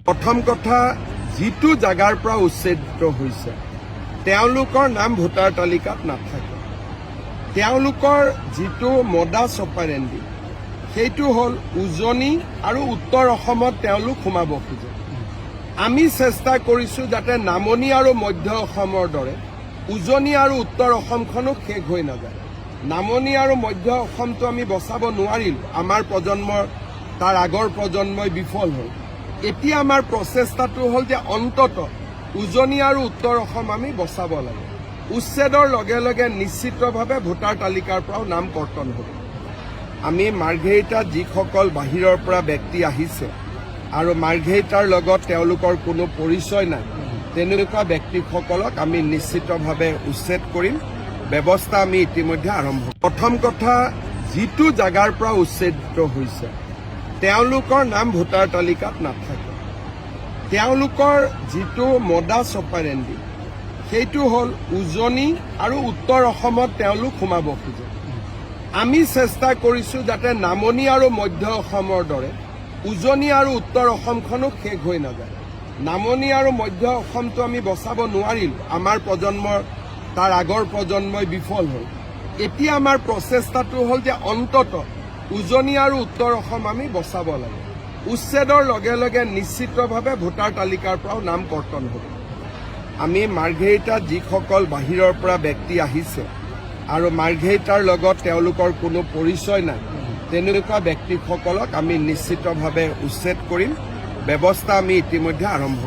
প্ৰথম কথা যিটো জাগাৰ পৰা উচ্ছেদিত হৈছে তেওঁলোকৰ নাম ভোটাৰ তালিকাত নাথাকে। তেওঁলোকৰ যিটো মডাছ অপাৰেণ্ডি সেইটো হ'ল উজনি আৰু উত্তৰ অসমত তেওঁলোক সোমাব খোজে। আমি চেষ্টা কৰিছোঁ যাতে নামনি আৰু মধ্য অসমৰ দৰে উজনি আৰু উত্তৰ অসমখনো শেষ হৈ নাযায়। নামনি আৰু মধ্য অসমটো আমি বচাব নোৱাৰিলোঁ, আমাৰ প্ৰজন্মৰ তাৰ আগৰ প্ৰজন্মই বিফল হ'ল। এতিয়া আমাৰ প্ৰচেষ্টাটো হ'ল যে অন্তত উজনি আৰু উত্তৰ অসম আমি বচাব লাগে। উচ্ছেদৰ লগে লগে নিশ্চিতভাৱে ভোটাৰ তালিকাৰ পৰাও নাম কৰ্তন হ'ব। আমি মাৰ্ঘেৰিটাত যিসকল বাহিৰৰ পৰা ব্যক্তি আহিছে আৰু মাৰ্ঘেৰিটাৰ লগত তেওঁলোকৰ কোনো পৰিচয় নাই, তেনেকুৱা ব্যক্তিসকলক আমি নিশ্চিতভাৱে উচ্ছেদ কৰিম। ব্যৱস্থা আমি ইতিমধ্যে আৰম্ভ কৰিম। প্ৰথম কথা যিটো জাগাৰ পৰা উচ্ছেদিত হৈছে তেওঁলোকৰ নাম ভোটাৰ তালিকাত নাথাকে। তেওঁলোকৰ যিটো মডাছ অপাৰেণ্ডি সেইটো হ'ল উজনি আৰু উত্তৰ অসমত তেওঁলোক সোমাব খোজে। আমি চেষ্টা কৰিছোঁ যাতে নামনি আৰু মধ্য অসমৰ দৰে উজনি আৰু উত্তৰ অসমখনো শেষ হৈ নাযায়। নামনি আৰু মধ্য অসমটো আমি বচাব নোৱাৰিলোঁ, আমাৰ প্ৰজন্মৰ তাৰ আগৰ প্ৰজন্মই বিফল হ'ল। এতিয়া আমাৰ প্ৰচেষ্টাটো হ'ল যে অন্তত উজনি আৰু উত্তৰ অসম আমি বচাব লাগে। উচ্ছেদৰ লগে লগে নিশ্চিতভাৱে ভোটাৰ তালিকাৰ পৰাও নাম কৰ্তন হ'ব। আমি মাৰ্ঘেৰিটাত যিসকল বাহিৰৰ পৰা ব্যক্তি আহিছে আৰু মাৰ্ঘেৰিটাৰ লগত তেওঁলোকৰ কোনো পৰিচয় নাই, তেনেকুৱা ব্যক্তিসকলক আমি নিশ্চিতভাৱে উচ্ছেদ কৰিম। ব্যৱস্থা আমি ইতিমধ্যে আৰম্ভ কৰিম।